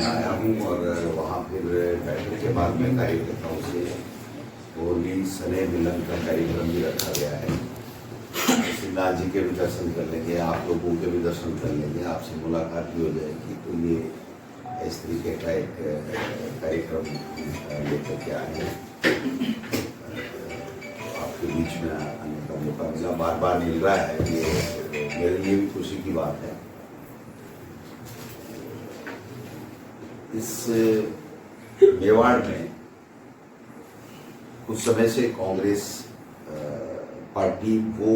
आया हूँ और वहाँ फिर बैठक के बाद में कार्यकर्ताओं से होली सने मिलन का कार्यक्रम भी रखा गया है। सिन्हा जी के भी दर्शन कर लेंगे, आप लोगों के भी दर्शन कर लेंगे, आपसे मुलाकात भी हो जाएगी। तो ये इस तरीके का एक कार्यक्रम लेकर के आए हैं। आपके बीच में आने का मौका मिला, बार बार मिल रहा है, ये मेरे लिए भी खुशी की बात है। इस मेवाड़ में कुछ समय से कांग्रेस पार्टी वो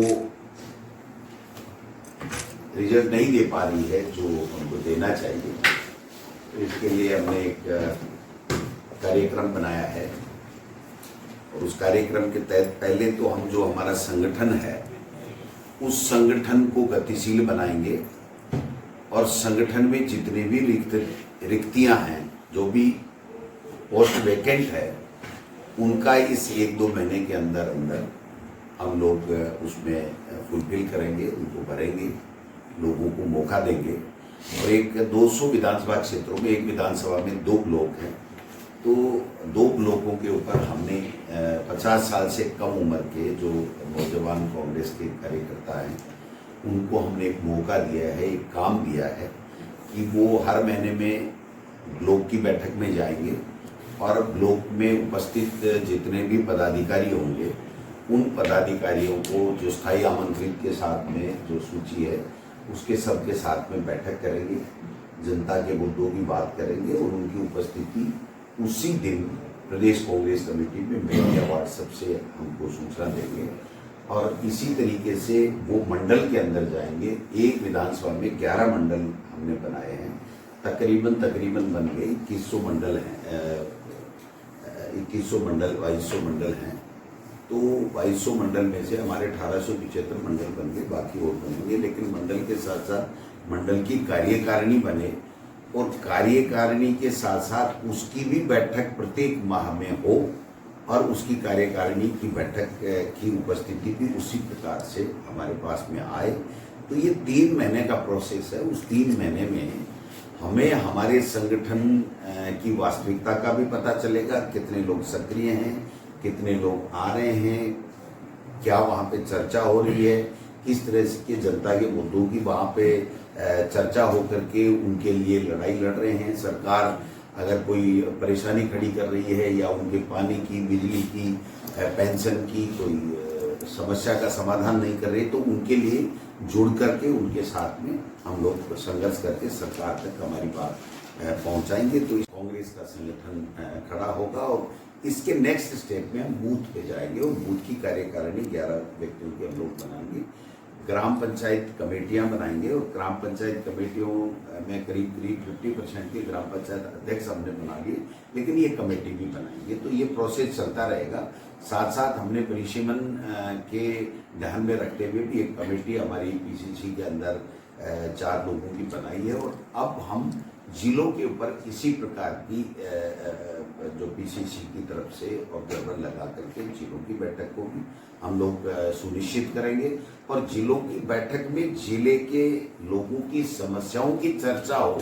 रिजल्ट नहीं दे पा रही है जो हमको देना चाहिए। तो इसके लिए हमने एक कार्यक्रम बनाया है और उस कार्यक्रम के तहत पहले तो हम जो हमारा संगठन है उस संगठन को गतिशील बनाएंगे और संगठन में जितने भी रिक्तियां हैं, जो भी पोस्ट वैकेंट है, उनका इस 1-2 महीने के अंदर अंदर हम लोग उसमें फुलफिल करेंगे, उनको भरेंगे, लोगों को मौका देंगे। और एक 200 विधानसभा क्षेत्रों में, एक विधानसभा में 2 ब्लॉक हैं, तो 2 ब्लॉकों के ऊपर हमने 50 साल से कम उम्र के जो नौजवान कांग्रेस के कार्यकर्ता हैं उनको हमने एक मौका दिया है, एक काम दिया है कि वो हर महीने में ब्लॉक की बैठक में जाएंगे और ब्लॉक में उपस्थित जितने भी पदाधिकारी होंगे उन पदाधिकारियों को जो स्थायी आमंत्रित के साथ में जो सूची है उसके सबके साथ में बैठक करेंगे, जनता के मुद्दों की बात करेंगे और उनकी उपस्थिति उसी दिन प्रदेश कांग्रेस कमेटी में मेल या व्हाट्सएप से हमको सूचना देंगे। और इसी तरीके से वो मंडल के अंदर जाएंगे। एक विधानसभा में 11 मंडल हमने बनाए हैं, तकरीबन बन गए 2100 मंडल हैं, 2100 मंडल 2200 मंडल हैं। तो 2200 मंडल में से हमारे 1875 मंडल बन गए, बाकी और बनेंगे। लेकिन मंडल के साथ साथ मंडल की कार्यकारिणी बने और कार्यकारिणी के साथ साथ उसकी भी बैठक प्रत्येक माह में हो और उसकी कार्यकारिणी की बैठक की उपस्थिति भी उसी प्रकार से हमारे पास में आए। तो ये 3 महीने का प्रोसेस है। उस 3 महीने में हमें हमारे संगठन की वास्तविकता का भी पता चलेगा, कितने लोग सक्रिय हैं, कितने लोग आ रहे हैं, क्या वहाँ पे चर्चा हो रही है, किस तरह के जनता के मुद्दों की वहाँ पे चर्चा हो करके उनके लिए लड़ाई लड़ रहे हैं। सरकार अगर कोई परेशानी खड़ी कर रही है या उनके पानी की, बिजली की, पेंशन की कोई समस्या का समाधान नहीं कर रही, तो उनके लिए जुड़ करके उनके साथ में हम लोग संघर्ष करके सरकार तक हमारी बात पहुंचाएंगे। तो इस कांग्रेस का संगठन खड़ा होगा और इसके नेक्स्ट स्टेप में हम बूथ पे जाएंगे और बूथ की कार्यकारिणी 11 व्यक्तियों के हम लोग बनाएंगे। ग्राम पंचायत कमेटियां बनाएंगे और ग्राम पंचायत कमेटियों में करीब 50% के ग्राम पंचायत अध्यक्ष हमने बना लिए, लेकिन ये कमेटी भी बनाएंगे। तो ये प्रोसेस चलता रहेगा। साथ साथ हमने परिसीमन के ध्यान में रखते हुए भी एक कमेटी हमारी पीसीसी के अंदर 4 लोगों की बनाई है और अब हम जिलों के ऊपर इसी प्रकार की जो पीसीसी की तरफ से ऑब्जर्वर लगा करके जिलों की बैठक को भी हम लोग सुनिश्चित करेंगे और जिलों की बैठक में जिले के लोगों की समस्याओं की चर्चा हो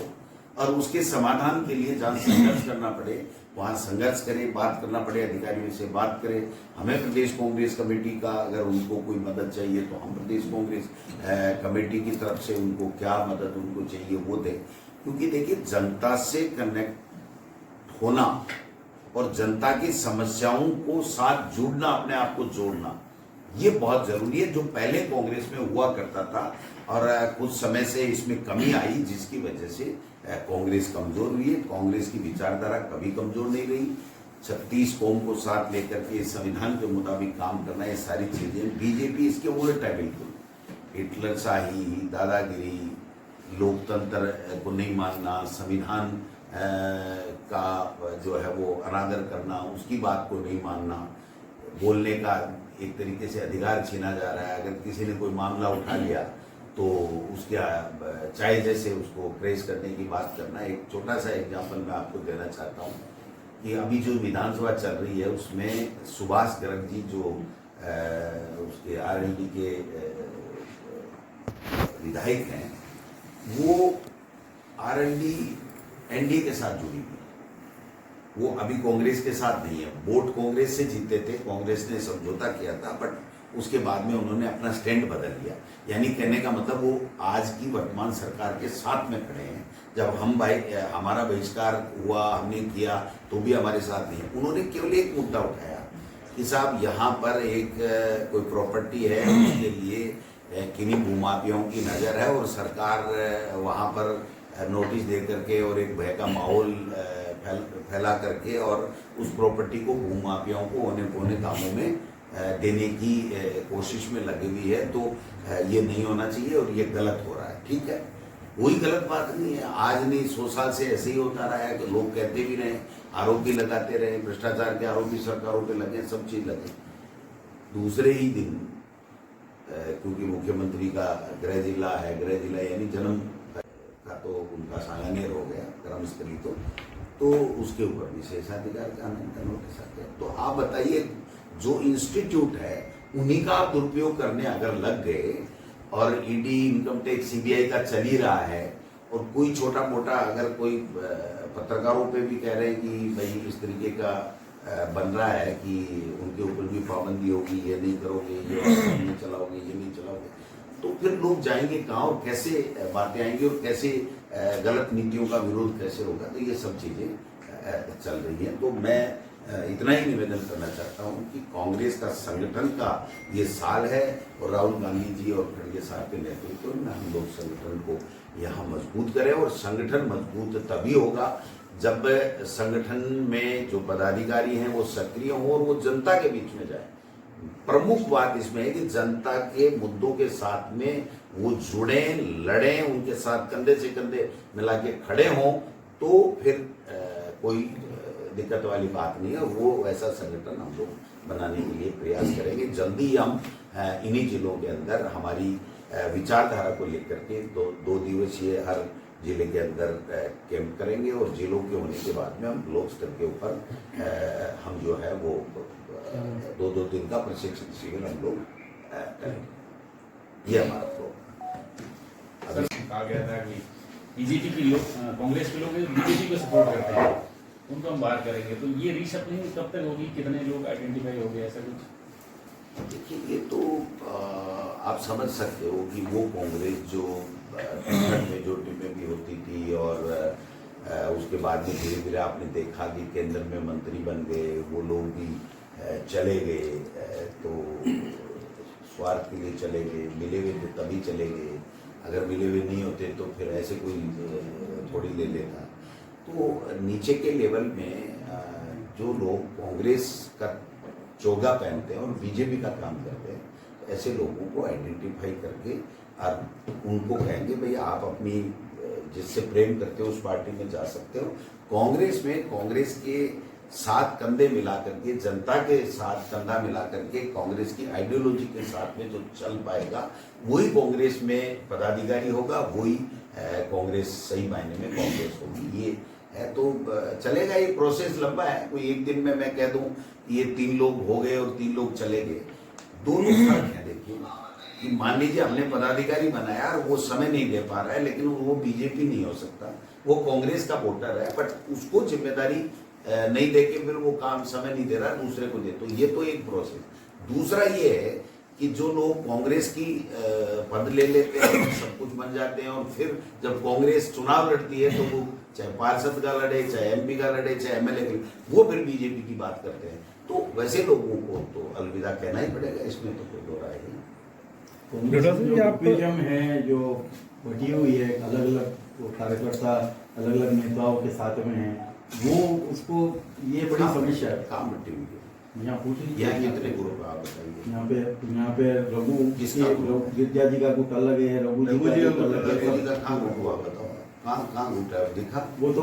और उसके समाधान के लिए जहाँ संघर्ष करना पड़े वहाँ संघर्ष करें, बात करना पड़े, अधिकारियों से बात करें। हमें प्रदेश कांग्रेस कमेटी का अगर उनको कोई मदद चाहिए तो हम प्रदेश कांग्रेस कमेटी की तरफ से उनको क्या मदद उनको चाहिए वो दें। क्योंकि देखिए, जनता से कनेक्ट होना और जनता की समस्याओं को साथ जुड़ना, अपने आप को जोड़ना, ये बहुत जरूरी है। जो पहले कांग्रेस में हुआ करता था और कुछ समय से इसमें कमी आई, जिसकी वजह से कांग्रेस कमजोर हुई है। कांग्रेस की विचारधारा कभी कमजोर नहीं रही। 36 कौम को साथ लेकर के संविधान के मुताबिक काम करना, ये सारी चीजें बीजेपी इसके उल्टा है बिल्कुल। हिटलर शाही, दादागिरी, लोकतंत्र को नहीं मानना, संविधान का जो है वो अनादर करना, उसकी बात को नहीं मानना, बोलने का एक तरीके से अधिकार छीना जा रहा है। अगर किसी ने कोई मामला उठा लिया तो उसके चाहे जैसे उसको प्रेस करने की बात करना। एक छोटा सा एग्जाम्पल मैं आपको देना चाहता हूँ कि अभी जो विधानसभा चल रही है उसमें सुभाष गर्ग जी जो उसके आरएलडी के विधायक हैं, वो आरएलडी एनडीए के साथ जुड़ी हुई है, वो अभी कांग्रेस के साथ नहीं है। वोट कांग्रेस से जीते थे, कांग्रेस ने समझौता किया था, बट उसके बाद में उन्होंने अपना स्टैंड बदल लिया। यानी कहने का मतलब वो आज की वर्तमान सरकार के साथ में खड़े हैं। जब हमारा बहिष्कार हुआ, हमने किया, तो भी हमारे साथ नहीं है। उन्होंने केवल एक मुद्दा उठाया कि साहब यहाँ पर एक कोई प्रॉपर्टी है, उसके लिए किन्हीं भूमाफियाओं की नज़र है और सरकार वहाँ पर नोटिस दे करके और एक भय का माहौल फैला करके और उस प्रॉपर्टी को भूमाफियाओं को औने पौने दामों में देने की कोशिश में लगी हुई है। तो ये नहीं होना चाहिए और ये गलत हो रहा है। ठीक है, कोई गलत बात नहीं है। आज नहीं 100 साल से ऐसे ही होता रहा है कि लोग कहते भी रहे, आरोप भी लगाते रहे, भ्रष्टाचार के आरोप भी सरकारों पे लगे, सब चीज लगे। दूसरे ही दिन क्योंकि मुख्यमंत्री का गृह जिला है, गृह जिला यानी जन्म का तो उनका सालानेर हो गया कर्मस्थली, तो उसके ऊपर विशेषाधिकार का नोटिस आ गया। तो आप बताइए, जो इंस्टीट्यूट है उन्हीं का आप दुरुपयोग करने अगर लग गए और ईडी, इनकम टैक्स, सीबीआई का चल ही रहा है और कोई छोटा मोटा अगर कोई पत्रकारों पे भी कह रहे हैं कि भाई इस तरीके का बन रहा है कि उनके ऊपर भी पाबंदी होगी, ये नहीं करोगे, ये नहीं चलाओगे, ये नहीं चलाओगे, तो फिर लोग जाएंगे कहाँ और कैसे बातें आएंगी और कैसे गलत नीतियों का विरोध कैसे होगा। तो ये सब चीजें चल रही हैं। तो मैं इतना ही निवेदन करना चाहता हूं कि कांग्रेस का संगठन का ये साल है और राहुल गांधी जी और खड़गे साहब के नेतृत्व में हम लोग संगठन को यहाँ मजबूत करें। और संगठन मजबूत तभी होगा जब संगठन में जो पदाधिकारी हैं वो सक्रिय हों और वो जनता के बीच में जाए। प्रमुख बात इसमें है कि जनता के मुद्दों के साथ में वो जुड़े, लड़ें, उनके साथ कंधे से कंधे मिला के खड़े हों, तो फिर कोई दिक्कत वाली बात नहीं है। वो ऐसा संगठन हम लोग बनाने के लिए प्रयास करेंगे। जल्दी हम इन्हीं जिलों के अंदर हमारी विचारधारा को लेकर के दो दिवसीय हर जिले के अंदर कैंप करेंगे और जिलों के होने के बाद में हम ब्लॉक स्तर के ऊपर हम जो है वो 2 दिन का प्रशिक्षण शिविर हम लोग करेंगे। ये हमारा प्रोग्राम। कहा गया था कि बीजेपी के लोग, कांग्रेस के लोग बीजेपी को सपोर्ट करते हैं, उनको हम बाहर करेंगे, तो ये रीशफलिंग कब तक होगी, कितने लोग आइडेंटिफाई हो गए, ऐसा कुछ? देखिए, ये तो आप समझ सकते हो कि वो कांग्रेस जो में जो टीमें भी होती थी और उसके बाद में धीरे धीरे आपने देखा कि केंद्र में मंत्री बन गए, वो लोग भी चले गए, तो स्वार्थ के लिए चले गए, मिले हुए थे तभी चले गए, अगर मिले हुए नहीं होते तो फिर ऐसे कोई थोड़ी ले लेता। तो नीचे के लेवल में जो लोग कांग्रेस का चोगा पहनते हैं और बीजेपी का काम करते हैं, ऐसे लोगों को आइडेंटिफाई करके और उनको कहेंगे भाई आप अपनी जिससे प्रेम करते हो उस पार्टी में जा सकते हो। कांग्रेस में कांग्रेस के साथ कंधे मिला करके, जनता के साथ कंधा मिला करके, कांग्रेस की आइडियोलॉजी के साथ में जो चल पाएगा वही कांग्रेस में पदाधिकारी होगा, वही कांग्रेस सही मायने में कांग्रेस होगी। ये है तो चलेगा। ये प्रोसेस लंबा है। कोई एक दिन में मैं कह दूं ये 3 लोग हो गए और 3 लोग चले गए, दोनों फर्क है। देखिए कि मान लीजिए हमने पदाधिकारी बनाया और वो समय नहीं दे पा रहा है, लेकिन वो बीजेपी नहीं हो सकता, वो कांग्रेस का वोटर है, बट उसको जिम्मेदारी नहीं देके फिर वो काम समय नहीं दे रहा, दूसरे को दे। तो ये तो एक प्रोसेस। दूसरा ये है कि जो लोग कांग्रेस की पद ले लेते हैं, सब कुछ बन जाते हैं, और फिर जब कांग्रेस चुनाव लड़ती है तो वो चाहे पार्षद का लड़े, चाहे एमपी का लड़े, चाहे एमएलए का, वो फिर बीजेपी की बात करते हैं। तो वैसे लोगों को तो अलविदा कहना ही पड़ेगा, इसमें तो कोई दो राय नहीं। ग्रुपिज्म है जो बटी हुई है, अलग अलग कार्यकर्ता अलग अलग नेताओं के साथ में है, वो उसको ये बड़ी समस्या है। काम बटी हुई है। यहाँ पूछ लीजिए, यहाँ कितने ग्रुप आप बताइए। यहाँ पे रघु विद्या जी का गुट अलग है, रघु जी का कहाँ गुट हुआ बताओ, कहाँ गुट है दिखा? वो तो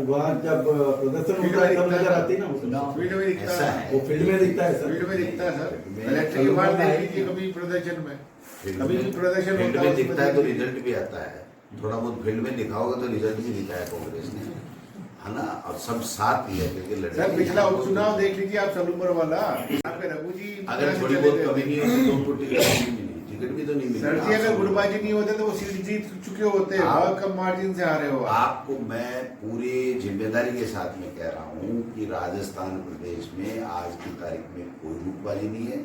वहाँ जब प्रदर्शन होता है तब नजर आती है ना, फील्ड में दिखता है, वो फील्ड में दिखता है सर, फील्ड में दिखता है सर। इलेक्ट्रिक वार्ड देख लीजिए कभी प्रदर्शन में, कभी भी प्रदर्शन फील्ड में दिखता है तो रिजल्ट भी आता है। थोड़ा बहुत फील्ड में दिखा होगा तो रिजल्ट भी दिखा है कांग्रेस ने, है ना। और सब साथ ही है लड़े। सर पिछला उपचुनाव देख लीजिए आप, सब उम्र वाला, यहाँ पे रघु जी अगर थोड़ी बहुत कमी नहीं होती तो उनको टिकट नहीं मिली। टिकट भी तो नहीं मिली। सर जी अगर गुटबाजी नहीं होते तो वो सीट जीत चुके होते, बहुत कम मार्जिन से हारे हो आप। आपको मैं पूरी जिम्मेदारी के साथ में कह रहा हूँ कि राजस्थान प्रदेश में आज की तारीख में कोई गुटबाजी नहीं है।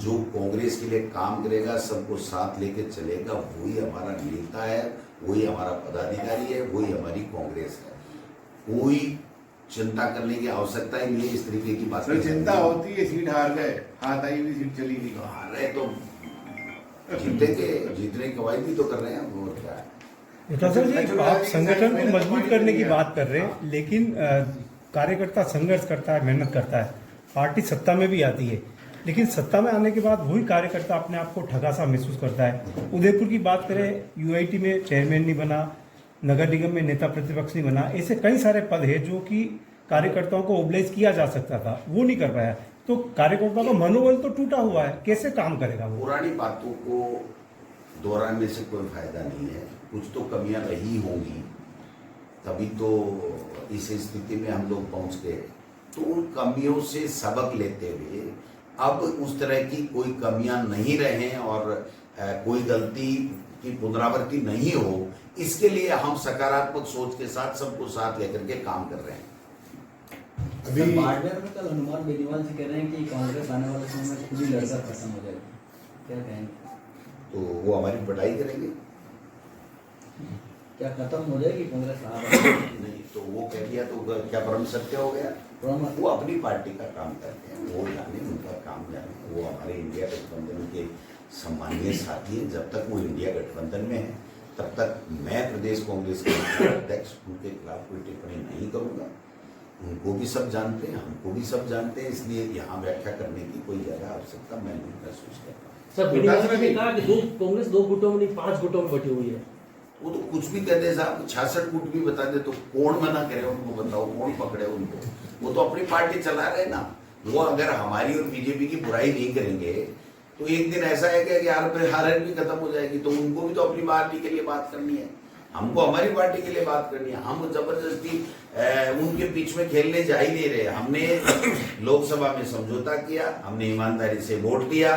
जो कांग्रेस के लिए काम करेगा, सबको साथ लेके चलेगा, वही हमारा नेता है, वही हमारा पदाधिकारी है, वही हमारी कांग्रेस है। कोई चिंता करने की आवश्यकता ही नहीं है इस तरीके की बात। सर चिंता होती है, सीट हार गए, हाथ आई हुई सीट चली गई। हारे तो जीतेंगे, जीतने की कवायद भी तो कर रहे हैं, और क्या है। सर जी, आप संगठन को मजबूत करने की बात कर रहे हैं, लेकिन कार्यकर्ता संघर्ष करता है, मेहनत करता है, पार्टी सत्ता में भी आती है, लेकिन सत्ता में आने के बाद वही कार्यकर्ता अपने आप को ठगा सा महसूस करता है। उदयपुर की बात करें, यूआईटी में चेयरमैन नहीं बना, नगर निगम में नेता प्रतिपक्ष नहीं बना, ऐसे कई सारे पद है जो कि कार्यकर्ताओं को ओबलाइज किया जा सकता था, वो नहीं कर पाया। तो कार्यकर्ताओं का मनोबल तो टूटा हुआ है, कैसे काम करेगा वो? पुरानी बातों को दोहराने से कोई फायदा नहीं है। कुछ तो कमियां रही होंगी, तभी तो इस स्थिति में हम लोग पहुंच गए। तो उन कमियों से सबक लेते हुए अब उस तरह की कोई कमियां नहीं रहे और कोई गलती की पुनरावृत्ति नहीं हो, इसके लिए हम सकारात्मक सोच के साथ सबको साथ लेकर के काम कर रहे हैं। अभी बाड़मेर में कल हनुमान बेनीवाल जी कह रहे हैं कि कांग्रेस आने वाले समय में खुद ही लड़कर खत्म हो जाएगी, क्या कहेंगे? तो वो हमारी पढ़ाई करेंगे। क्या खत्म हो जाएगी कांग्रेस? नहीं तो वो कह दिया तो क्या परम सत्य हो गया? वो अपनी पार्टी का काम करते हैं, वो जाने, उनका काम जाने। वो हमारे इंडिया गठबंधन के सम्मानीय साथी हैं। जब तक वो इंडिया गठबंधन में है तब तक मैं प्रदेश कांग्रेस के अध्यक्ष उनके खिलाफ कोई टिप्पणी नहीं करूंगा। उनको भी सब जानते हैं, हमको भी सब जानते हैं, इसलिए यहाँ व्याख्या करने की कोई ज्यादा आवश्यकता मैं नहीं महसूस करता। सर बेनीवाल जी ने कहा कि कांग्रेस 2 गुटों में नहीं 5 गुटों में बटी हुई है। वो तो कुछ भी कह दे साहब, 66 गुट भी बता दे तो कौन मना करे उनको? बताओ कौन पकड़े उनको? वो तो अपनी पार्टी चला रहे ना। वो अगर हमारी और बीजेपी की बुराई नहीं करेंगे तो एक दिन ऐसा है कि हार भी खत्म हो जाएगी। तो उनको भी तो अपनी पार्टी के लिए बात करनी है, हमको हमारी पार्टी के लिए बात करनी है। हम जबरदस्ती उनके बीच में खेलने जा ही नहीं रहे। हमने लोकसभा में समझौता किया, हमने ईमानदारी से वोट दिया,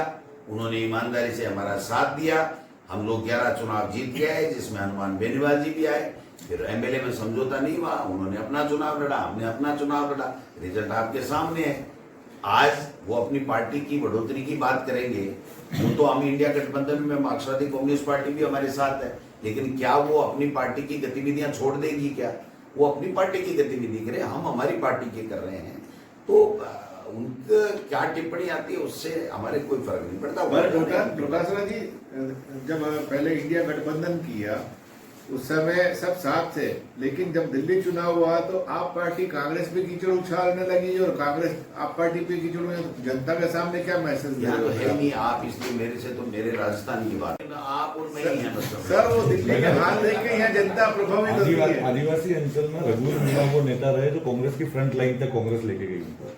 उन्होंने ईमानदारी से हमारा साथ दिया। हम लोग 11 चुनाव जीत के आए, जिसमें हनुमान बेनीवाल जी भी आए। फिर एमएलए में समझौता नहीं हुआ, उन्होंने अपना चुनाव लड़ा, हमने अपना चुनाव लड़ा। रिजल्ट आपके सामने है। आज वो अपनी पार्टी की बढ़ोतरी की बात करेंगे। वो तो हम इंडिया गठबंधन में मार्क्सवादी कम्युनिस्ट पार्टी भी हमारे साथ है, लेकिन क्या वो अपनी पार्टी की गतिविधियां छोड़ देगी? क्या वो अपनी पार्टी की गतिविधि करे, हम हमारी पार्टी की कर रहे हैं। तो उनका क्या टिप्पणी आती है उससे हमारे कोई फर्क नहीं पड़ता। प्रकाश जी, जब पहले इंडिया गठबंधन किया उस समय सब साथ थे, लेकिन जब दिल्ली चुनाव हुआ तो आप पार्टी कांग्रेस पे कीचड़ उछालने लगी और कांग्रेस आप पार्टी पे कीचड़ में जनता के सामने क्या मैसेज दे रहे हो? है नहीं आप, इसलिए मेरे से तो मेरे राजस्थान की बात आप और मैं ही है। सर वो दिल्ली के हाल देख के यहाँ जनता प्रभावित होती है। आदिवासी अंचल में रघुवीर मीणा वो नेता रहे जो कांग्रेस की फ्रंट लाइन तक कांग्रेस लेके गई उनको।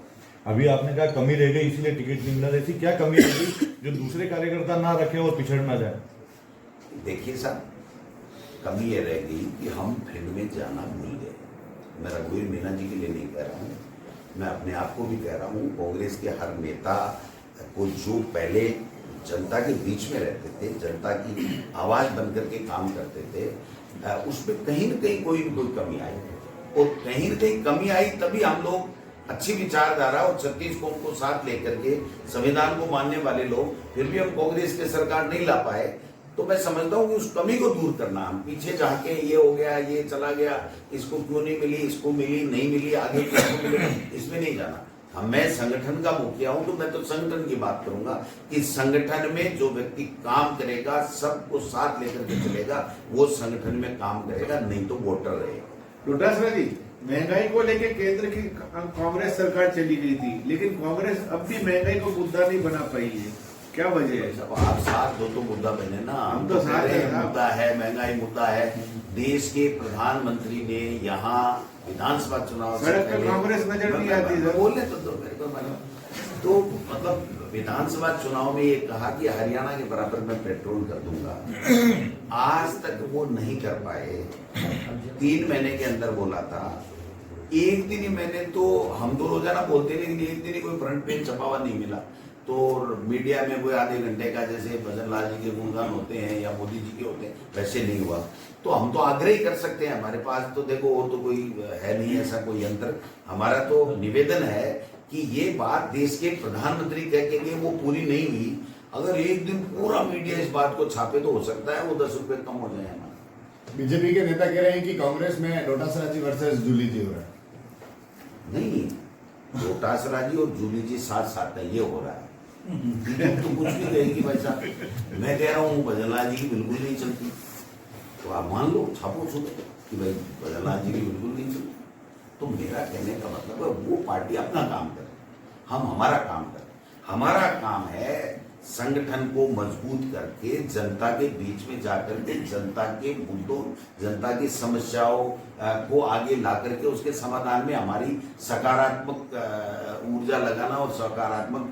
अभी आपने कहा कमी रह गई इसलिए टिकट नहीं मिला, ऐसी क्या कमी रह गई जो दूसरे कार्यकर्ता ना रखे और पिछड़ ना जाए? देखिए साहब, कमी ये रह गई कि हम फील्ड में जाना भूल गए। मैं रघुवीर मीणा जी के लिए नहीं कह रहा हूँ, मैं अपने आप को भी कह रहा हूँ। कांग्रेस के हर नेता को जो पहले जनता के बीच में रहते थे, जनता की आवाज बनकर के काम करते थे, उसमें कहीं न कहीं कोई कमी आई, और कहीं न कहीं कमी आई तभी हम लोग अच्छी विचारधारा और 36 कौम को साथ लेकर के संविधान को मानने वाले लोग फिर भी हम कांग्रेस के सरकार नहीं ला पाए। तो मैं समझता हूँ कि उस कमी को दूर करना, हम पीछे जाके ये हो गया, ये चला गया, इसको क्यों नहीं मिली, इसको मिली नहीं मिली, आगे किसको मिली, इसमें नहीं जाना। हम मैं संगठन का मुखिया हूं तो मैं तो संगठन की बात करूंगा कि संगठन में जो व्यक्ति काम करेगा, सबको साथ लेकर के चलेगा, वो संगठन में काम करेगा, नहीं तो वोटर रहेगा। डोटासरा जी, महंगाई को लेकर केंद्र की कांग्रेस सरकार चली गई थी, लेकिन कांग्रेस अब भी महंगाई को मुद्दा नहीं बना पाई है, क्या वजह है? सब आप साथ दो तो मुद्दा बने ना, हम तो साथ हैं। मुद्दा है, महंगाई मुद्दा है। देश के प्रधानमंत्री ने यहाँ विधानसभा चुनाव सड़क पे कांग्रेस नजर नहीं आती सर। बोलने तो दो मेरे को, तो मतलब विधानसभा चुनाव में ये कहा कि हरियाणा के बराबर मैं पेट्रोल कर दूंगा, आज तक वो नहीं कर पाए। 3 महीने के अंदर बोला था, एक दिन ही मैंने तो, हम तो रोजाना बोलते लेकिन एक दिन ही कोई फ्रंट पेज छपा हुआ नहीं मिला। तो मीडिया में वो आधे घंटे का जैसे भजन लाल जी के गुणगान होते हैं या मोदी जी के होते हैं, वैसे नहीं हुआ। तो हम तो आग्रह ही कर सकते हैं, हमारे पास तो देखो और तो कोई है नहीं ऐसा कोई यंत्र। हमारा तो निवेदन है कि ये बात देश के प्रधानमंत्री कह के वो पूरी नहीं हुई, अगर एक दिन पूरा मीडिया इस बात को छापे तो हो सकता है वो 10 रुपए कम हो जाए हमारा। बीजेपी के नेता कह रहे हैं कि कांग्रेस में डोटासरा जी वर्सेस जूली जी हो रहा है। नहीं, डोटासरा जी और जूली जी साथ साथ है, ये हो रहा है। तो कुछ भी कहेगी भाई साहब, मैं कह रहा हूँ भजनलाल जी की बिल्कुल नहीं चलती, तो आप मान लो, छापो सुनो कि भाई भजनलाल जी की बिल्कुल नहीं चलती। तो मेरा कहने का मतलब है वो पार्टी अपना काम करे, हम हमारा काम करें। हमारा काम है संगठन को मजबूत करके जनता के बीच में जाकर के जनता के मुद्दों, जनता की समस्याओं को आगे ला करके उसके समाधान में हमारी सकारात्मक ऊर्जा लगाना और सकारात्मक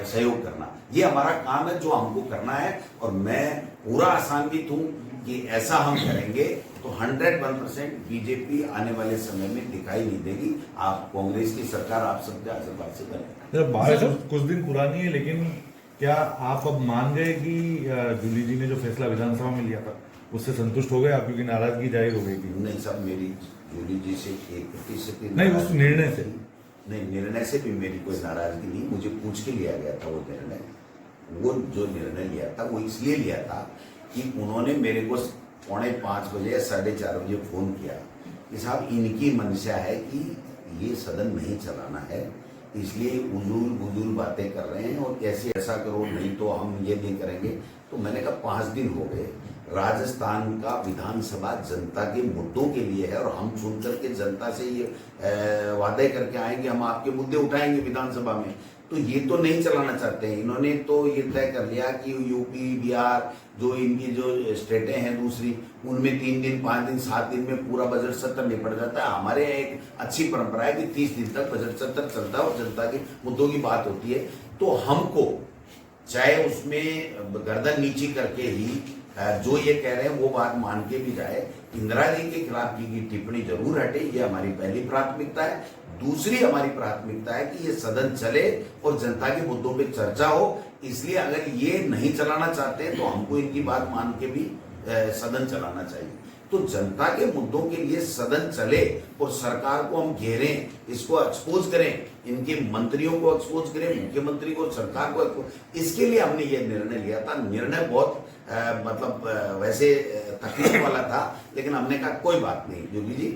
सहयोग करना, ये हमारा काम है जो हमको करना है। और मैं पूरा आशान्वित हूँ कि ऐसा हम करेंगे तो 101% बीजेपी आने वाले समय में दिखाई नहीं देगी। आप कांग्रेस की सरकार आप सबके आशीर्वाद से करें। बात कुछ दिन पुरानी है, लेकिन क्या आप अब मान गए कि जूली जी ने जो फैसला विधानसभा में लिया था उससे संतुष्ट हो गए आप, क्योंकि नाराजगी जाहिर हो गई थी? नहीं सब, मेरी जूली जी से 1% नहीं, उस निर्णय से नहीं, निर्णय से भी मेरी कोई नाराजगी नहीं। मुझे पूछ के लिया गया था वो निर्णय। वो जो निर्णय लिया था वो इसलिए लिया था कि उन्होंने मेरे को 4:45 बजे या 4:30 बजे फोन किया कि साहब इनकी मंशा है कि ये सदन नहीं चलाना है, इसलिए उजूल बातें कर रहे हैं और कैसे ऐसा करो, नहीं तो हम ये नहीं करेंगे। तो मैंने कहा 5 दिन हो गए, राजस्थान का विधानसभा जनता के मुद्दों के लिए है और हम सुन करके जनता से ये वादे करके आएंगे हम आपके मुद्दे उठाएंगे विधानसभा में, तो ये तो नहीं चलाना चाहते हैं। इन्होंने तो ये तय कर लिया कि यूपी बिहार जो इनकी जो स्टेटें हैं दूसरी, उनमें 3 दिन 5 दिन 7 दिन में पूरा बजट सत्र निपट जाता है। हमारे यहाँ एक अच्छी परंपरा है कि 30 दिन तक बजट सत्र चलता है और जनता के मुद्दों की बात होती है। तो हमको चाहे उसमें गर्दन नीची करके ही जो ये कह रहे हैं वो बात मान के भी जाए, इंदिरा जी के खिलाफ की गई टिप्पणी जरूर हटे, ये हमारी पहली प्राथमिकता है। दूसरी हमारी प्राथमिकता है कि ये सदन चले और जनता के मुद्दों पे चर्चा हो। इसलिए अगर ये नहीं चलाना चाहते हैं तो हमको इनकी बात मान के भी सदन चलाना चाहिए। तो जनता के मुद्दों के लिए सदन चले और सरकार को हम घेरें, इसको एक्सपोज करें, इनके मंत्रियों को एक्सपोज करें, मुख्यमंत्री को, सरकार को, इसके लिए हमने ये निर्णय लिया था। निर्णय बहुत मतलब वैसे तकलीफ वाला था, लेकिन हमने कहा कोई बात नहीं योगी जी,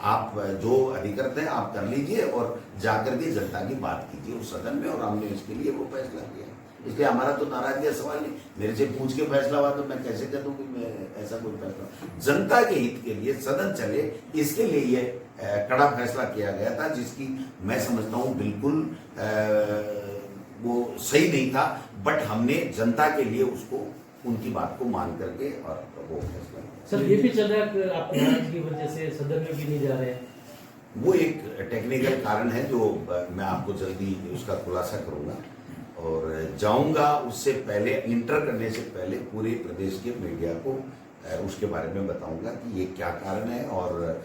आप जो अधिकृत हैं आप कर लीजिए और जाकर के जनता की बात कीजिए उस सदन में, और हमने इसके लिए वो फैसला किया। इसलिए हमारा तो नाराजगी का सवाल नहीं, मेरे से पूछ के फैसला हुआ तो मैं कैसे कह दूं कि मैं ऐसा कोई फैसला। जनता के हित के लिए सदन चले, इसके लिए ये कड़ा फैसला किया गया था, जिसकी मैं समझता हूं बिल्कुल वो सही नहीं था, बट हमने जनता के लिए उसको उनकी बात को मान करके और वो फैसला। सर ये भी चल रहा है कि आप नाराजगी की वजह से सदन में भी नहीं जा रहे हैं। वो एक टेक्निकल कारण है जो मैं आपको जल्दी उसका खुलासा करूंगा और जाऊंगा। उससे पहले इंटर करने से पहले पूरे प्रदेश के मीडिया को उसके बारे में बताऊंगा कि ये क्या कारण है, और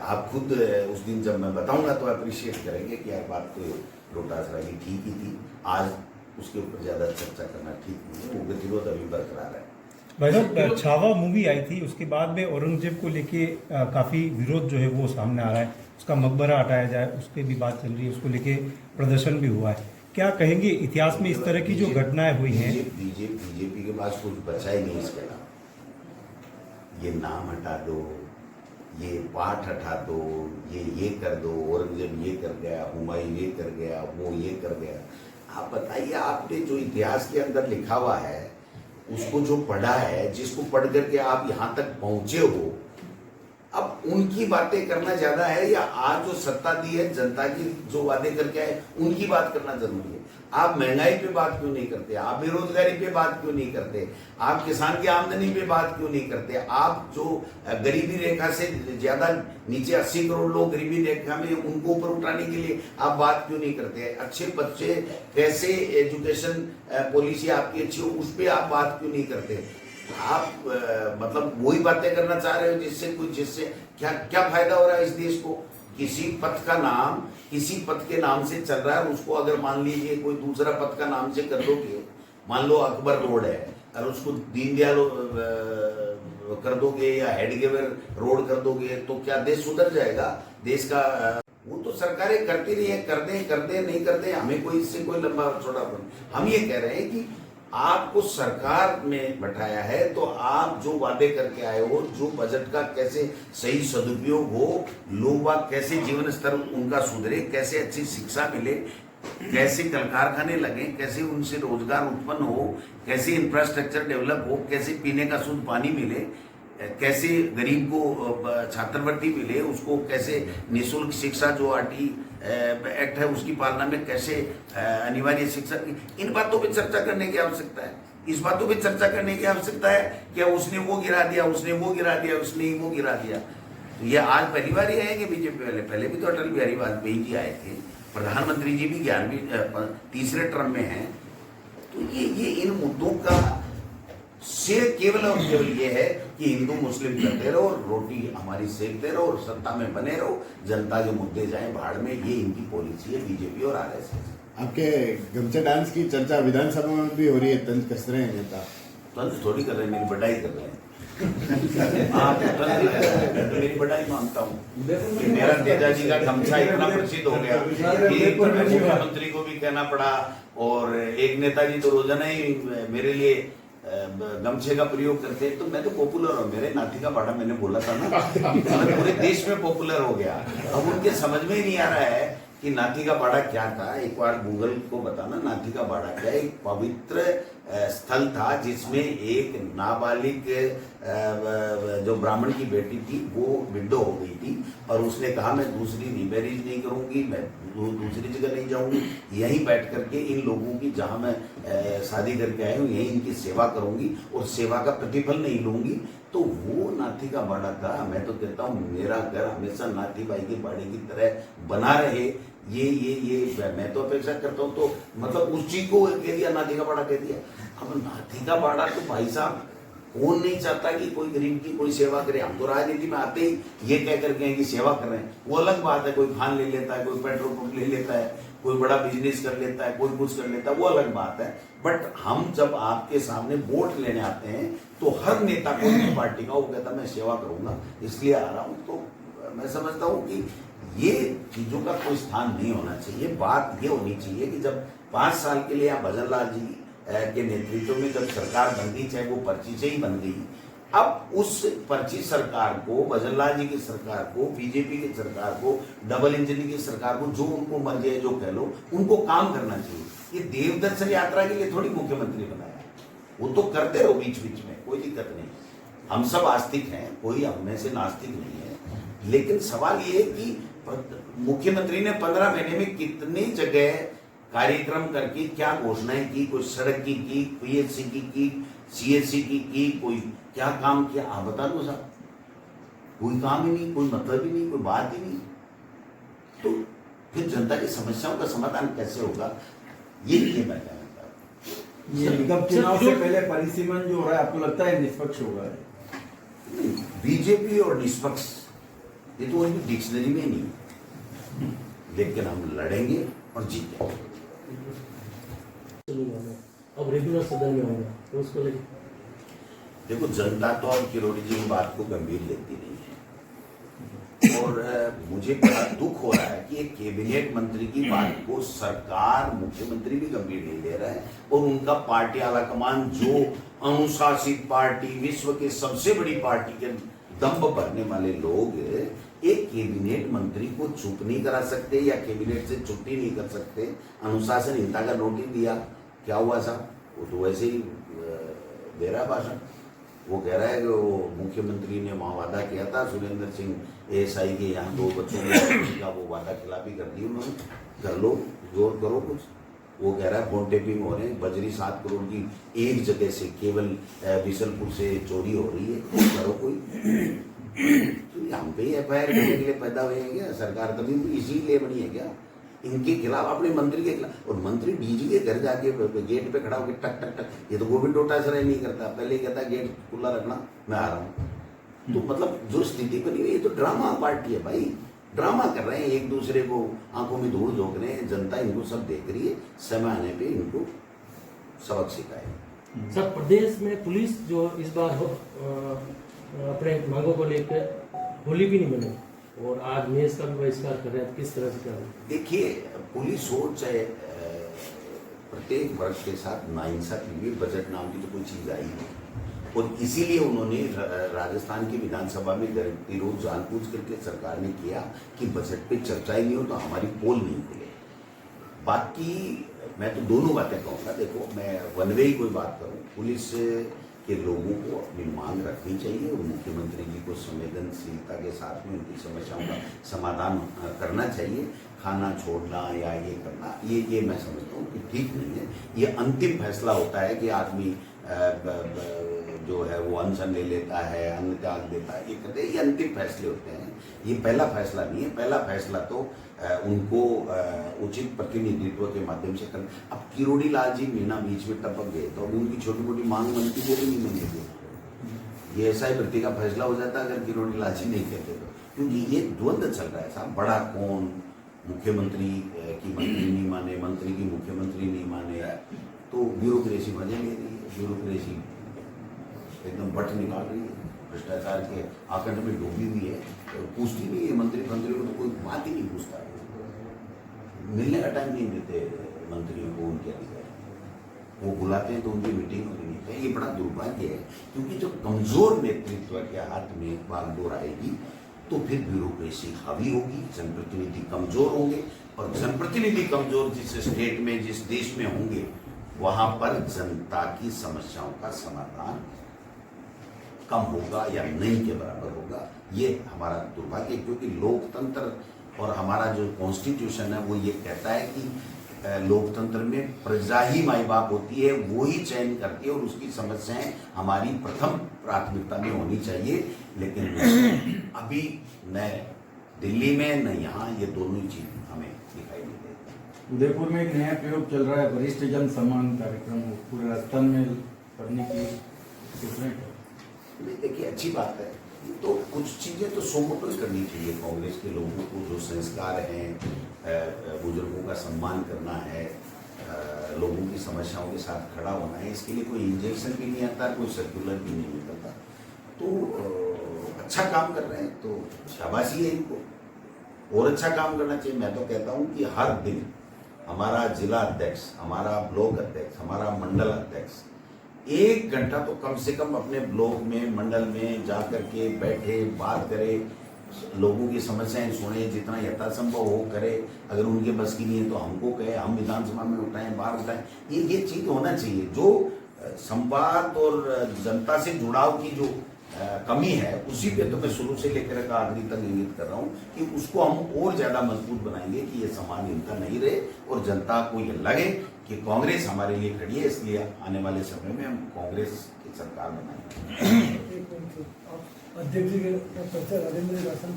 आप खुद उस दिन जब मैं बताऊंगा तो अप्रिशिएट करेंगे कि यार बात तो डोटासरा की ठीक ही थी। आज उसके ऊपर ज्यादा चर्चा करना ठीक नहीं है, वो गतिरोध अभी बरकरार है। भाई साहब, छावा मूवी आई थी, उसके बाद में औरंगजेब को लेके काफी विरोध जो है वो सामने आ रहा है, उसका मकबरा हटाया जाए, उस पर भी बात चल रही है, उसको लेके प्रदर्शन भी हुआ है। क्या कहेंगे इतिहास में इस तरह की जो घटनाएं हुई हैं? बीजेपी के पास कुछ बचा ही नहीं इसके अलावा। ये नाम हटा दो, ये पाठ हटा दो, ये कर दो, औरंगजेब ये कर गया, हुमायूं ये कर गया, वो ये कर गया। आप बताइए, आपने जो इतिहास के अंदर लिखा हुआ है उसको जो पढ़ा है, जिसको पढ़ करके आप यहाँ तक पहुंचे हो, अब उनकी बातें करना ज्यादा है या आज जो सत्ता दी है जनता की जो वादे करके आए उनकी बात करना जरूरी है? आप महंगाई पे बात क्यों नहीं करते? आप बेरोजगारी पे बात क्यों नहीं करते? आप किसान की आमदनी पे बात क्यों नहीं करते? आप जो गरीबी रेखा से ज्यादा नीचे 80 करोड़ लोग गरीबी रेखा में, उनको ऊपर उठाने के लिए आप बात क्यों नहीं करते? अच्छे बच्चे कैसे, एजुकेशन पॉलिसी आपकी अच्छी हो, उस पर आप बात क्यों नहीं करते? आप मतलब वही बातें करना चाह रहे हो जिससे क्या फायदा हो रहा है इस देश को? किसी पथ का नाम किसी पद के नाम से चल रहा है, उसको अगर मान लीजिए कोई दूसरा पद का नाम से कर दोगे, मान लो अकबर रोड है और उसको दीनदयाल कर दोगे या हेडगेवर रोड कर दोगे, तो क्या देश सुधर जाएगा? देश का वो तो सरकारें करती रही है, कर दे नहीं कर दे, हमें कोई इससे कोई लंबा छोटा नहीं। हम ये कह रहे हैं कि आपको सरकार में बैठाया है तो आप जो वादे करके आए हो, जो बजट का कैसे सही सदुपयोग हो, लोग कैसे जीवन स्तर उनका सुधरे, कैसे अच्छी शिक्षा मिले, कैसे कल कारखाने लगे, कैसे उनसे रोजगार उत्पन्न हो, कैसे इंफ्रास्ट्रक्चर डेवलप हो, कैसे पीने का शुद्ध पानी मिले, कैसे गरीब को छात्रवृत्ति मिले, उसको कैसे निःशुल्क शिक्षा जो आरटी एक्ट है उसकी पालना में कैसे अनिवार्य शिक्षा, इन बातों पे चर्चा करने की आवश्यकता है। इस बातों पे चर्चा करने की आवश्यकता है कि उसने वो गिरा दिया, उसने वो गिरा दिया, उसने वो गिरा दिया। तो ये आज पहली बार ही आएंगे बीजेपी वाले, पहले भी तो अटल बिहारी वाजपेयी जी आए थे, प्रधानमंत्री जी भी 11वीं तीसरे टर्म में हैं। तो ये इन मुद्दों का शेर केवल और केवल ये है कि हिंदू मुस्लिम करते रहो, रोटी हमारी सेकते रहो और सत्ता में बने रहो, जनता के मुद्दे जाए भाड़ में, ये इनकी पॉलिसी है बीजेपी और आरएसएस। आपके गमछा डांस की चर्चा विधानसभा में भी हो रही है, तंज कस रहे हैं नेता। तंज थोड़ी कर रहे हैं, मेरी बड़ाई कर रहे हैं। आप तंज नहीं कर रहे हैं, मैं तो मेरी बड़ाई मानता हूँ कि मेरा तेजाजी का गमछा इतना प्रसिद्ध हो गया कि मुख्यमंत्री को भी कहना पड़ा, और एक नेताजी तो रोजाना ही मेरे लिए गमछे का प्रयोग करते हैं। तो मैं तो पॉपुलर हूँ, मेरे नाथी का बाड़ा मैंने बोला था ना, पूरे देश में पॉपुलर हो गया। अब उनके समझ में ही नहीं आ रहा है कि नाथी का बाड़ा क्या था। एक बार गूगल को बताना नाथी का बाड़ा क्या है। एक पवित्र स्थल था जिसमें एक नाबालिग जो ब्राह्मण की बेटी थी वो विडो हो गई थी, और उसने कहा मैं दूसरी रीमैरिज नहीं करूंगी, मैं दूसरी जगह नहीं जाऊंगी, यहीं बैठ करके इन लोगों की जहां मैं शादी करके आई हूँ यहीं इनकी सेवा करूंगी और सेवा का प्रतिफल नहीं लूंगी। तो वो नाथी का बाड़ा था। मैं तो कहता हूँ मेरा घर हमेशा नाथी बाई के बाड़े की तरह बना रहे, ये मैं तो अपेक्षा करता हूँ। तो मतलब उस चीज को कह दिया, नाथी का बाड़ा कह दिया। अब नाथी का बाड़ा तो भाई साहब कौन नहीं चाहता कि कोई गरीब की कोई सेवा करे। हम तो राजनीति में आते ही ये कह करके कि सेवा कर रहे हैं, वो अलग बात है। कोई खान ले लेता है, कोई पेट्रोल पंप ले लेता है, कोई बड़ा बिजनेस कर लेता है, कोई कुछ कर लेता है, वो अलग बात है। बट हम जब आपके सामने वोट लेने आते हैं तो हर नेता को पार्टी का वो कहता मैं सेवा करूंगा इसलिए आ रहा हूँ। तो मैं समझता हूँ कि ये चीजों का कोई स्थान नहीं होना चाहिए। बात ये होनी चाहिए कि जब 5 साल के लिए भजन लाल जी के नेतृत्व में जब सरकार बन गई, चाहे वो पर्ची से ही बन गई, अब उस पर्ची सरकार को, भजन लाल जी की सरकार को, बीजेपी की सरकार को, डबल इंजन की सरकार को, जो उनको मर्जी है जो कह लो, उनको काम करना चाहिए। ये देव दर्शन यात्रा के लिए थोड़ी मुख्यमंत्री बनाया, वो तो करते रहो बीच बीच में, कोई दिक्कत नहीं। हम सब आस्तिक हैं, कोई हमें से नास्तिक नहीं है। लेकिन सवाल ये है कि मुख्यमंत्री ने 15 महीने में कितनी जगह कार्यक्रम करके क्या घोषणाएं की, कोई सड़क की पीएचसी की सीएससी की कोई क्या काम किया? आप बता दो साहब। कोई काम ही नहीं, कोई मतलब ही नहीं, कोई बात ही नहीं। तो फिर जनता की समस्याओं का समाधान कैसे होगा? ये मैं कहना चाहता हूं। ये निगम चुनाव से पहले परिसीमन जो हो रहा है, आपको लगता है निष्पक्ष होगा? बीजेपी और निष्पक्ष ये तो उनकी डिक्शनरी में नहीं, लेकिन हम लड़ेंगे और जीतेंगे। अब रेगुलर सदन में होगा तो उसको लेकर देखो, जनता तो अब किरोड़ी जी की बात को गंभीर लेती नहीं है, और मुझे बड़ा दुख हो रहा है कि एक कैबिनेट मंत्री की बात को सरकार, मुख्यमंत्री भी गंभीर नहीं ले रहा है, और उनका पार्टी आलाकमान जो अनुशासित पार्टी, विश्व के सबसे बड़ी पार्टी के दम्भ भरने वाले लोग एक कैबिनेट मंत्री को चुप नहीं करा सकते या कैबिनेट से छुट्टी नहीं कर सकते। अनुशासनहीनता का नोटिस दिया, क्या हुआ साहब? वो तो वैसे ही दे रहा भाषण। वो कह रहा है कि वो मुख्यमंत्री ने वहाँ वादा किया था सुरेंद्र सिंह एएसआई के यहाँ 2 बच्चों का, वो वादा खिलाफी कर दी उन्होंने। कर लो, जोर करो कुछ। वो कह रहा है फोन टेपिंग हो रहे हैं, बजरी 7 करोड़ की एक जगह से केवल बिशनपुर से चोरी हो रही है, करो कोई। तो हम पे ही एफआईआर करने के लिए पैदा हुए हैं क्या? सरकार कभी इसीलिए बनी है क्या? इनके खिलाफ, अपने मंत्री के खिलाफ। और मंत्री डीजी के घर जाके गेट पे खड़ा होकर टक टक टक, ये तो गोविंद डोटासरा नहीं करता, पहले ही कहता गेट खुला रखना, मैं आ रहा हूँ। तो मतलब जो स्थिति बनी हुई, ये तो ड्रामा पार्टी है भाई। ड्रामा कर रहे हैं, एक दूसरे को आंखों में धूल झोंक रहे हैं। जनता इनको सब देख रही है, समय आने पे इनको सबक सिखाए। सर, प्रदेश में पुलिस जो इस बार अपने मांगों को लेकर होली भी नहीं मनाई और आज मेज का भी बहिष्कार कर रहे हैं, किस तरह से कर रहे हैं? देखिए, पुलिस हो चाहे प्रत्येक वर्ग के साथ नाइंसाफी, बजट नाम की तो कोई चीज आई नहीं, और इसीलिए उन्होंने राजस्थान की विधानसभा में विरोध जानबूझ करके सरकार ने किया कि बजट पे चर्चा ही नहीं हो तो हमारी पोल नहीं खुले। बाकी मैं तो दोनों बातें कहूँगा। देखो, मैं वन वे ही कोई बात करूँ, पुलिस के लोगों को अपनी मांग रखनी चाहिए और मुख्यमंत्री जी को संवेदनशीलता के साथ में उनकी समस्याओं का समाधान करना चाहिए। खाना छोड़ना या ये करना, ये मैं समझता हूँ कि ठीक नहीं है। ये अंतिम फैसला होता है कि आदमी जो है वो अनशन ले लेता है, अन्न त्याग देता है, ये कहते हैं, ये अंतिम फैसले होते हैं। ये पहला फैसला नहीं है। पहला फैसला तो उनको उचित प्रतिनिधित्व के माध्यम से करना। अब किरोड़ी लाल जी मीना बीच में टपक गए तो अब उनकी छोटी मोटी मांग बनती, वो भी नहीं बनेगी। ये ऐसा ही वृत्ति का फैसला हो जाता अगर किरोड़ी लाल जी नहीं कहते तो, क्योंकि ये द्वंद्व चल रहा है साहब। बड़ा कौन, मुख्यमंत्री की मंत्री नहीं माने, मंत्री की मुख्यमंत्री नहीं माने, तो ब्यूरोक्रेसी मजे ले रही है। ब्यूरोक्रेसी एकदम बट निकाल रही है, भ्रष्टाचार के आकंठ में डूबी हुई है, तो पूछती नहीं है मंत्री को, तो कोई बात ही नहीं पूछता। मिलने का टाइम नहीं देते मंत्रियों को उनके अधिकारी, वो बुलाते हैं तो उनकी मीटिंग होनी चाहिए। ये बड़ा दुर्भाग्य है, क्योंकि जब कमजोर नेतृत्व के हाथ में बागडोर आएगी तो फिर ब्यूरोक्रेसी हावी होगी, जनप्रतिनिधि कमजोर होंगे, और जनप्रतिनिधि कमजोर जिस स्टेट में, जिस देश में होंगे, वहां पर जनता की समस्याओं का समाधान कम होगा या नहीं के बराबर होगा। ये हमारा दुर्भाग्य है, क्योंकि लोकतंत्र और हमारा जो कॉन्स्टिट्यूशन है वो ये कहता है कि लोकतंत्र में प्रजा ही माई बाप होती है, वो ही चयन करती है, और उसकी समस्याएं हमारी प्रथम प्राथमिकता में होनी चाहिए। लेकिन अभी न दिल्ली में न यहाँ, ये दोनों ही चीज हमें दिखाई देती है। उदयपुर में एक नया प्रयोग चल रहा है, वरिष्ठ जन सम्मान कार्यक्रम, पूरे राजस्थान में करने की सोच। देखिए, अच्छी बात है, तो कुछ चीजें तो सोमोटो करनी चाहिए। कांग्रेस के लोगों को जो संस्कार हैं, बुजुर्गों का सम्मान करना है, लोगों की समस्याओं के साथ खड़ा होना है, इसके लिए कोई इंजेक्शन भी नहीं आता, कोई सर्कुलर भी नहीं निकलता। तो अच्छा काम कर रहे हैं तो शाबाशी है इनको, और अच्छा काम करना चाहिए। मैं तो कहता हूँ कि हर दिन हमारा जिला अध्यक्ष, हमारा ब्लॉक अध्यक्ष, हमारा मंडल अध्यक्ष 1 घंटा तो कम से कम अपने ब्लॉक में, मंडल में जा करके बैठे, बात करे, लोगों की समस्याएं सुने, जितना यथासंभव हो करे। अगर उनके बस की नहीं है तो हमको कहे, हम विधानसभा में उठाएं, बाहर उठाएं। ये चीज होना चाहिए। जो संवाद और जनता से जुड़ाव की जो कमी है, उसी पे तो मैं शुरू से लेकर आखिरी तक इंगित कर रहा हूँ कि उसको हम और ज्यादा मजबूत बनाएंगे कि ये सम्मान इनका नहीं रहे, और जनता को ये लगे कि कांग्रेस हमारे लिए खड़ी है, इसलिए आने वाले समय में हम कांग्रेस की सरकार बनाएंगे। अध्यक्ष जी के राजेंद्र शासन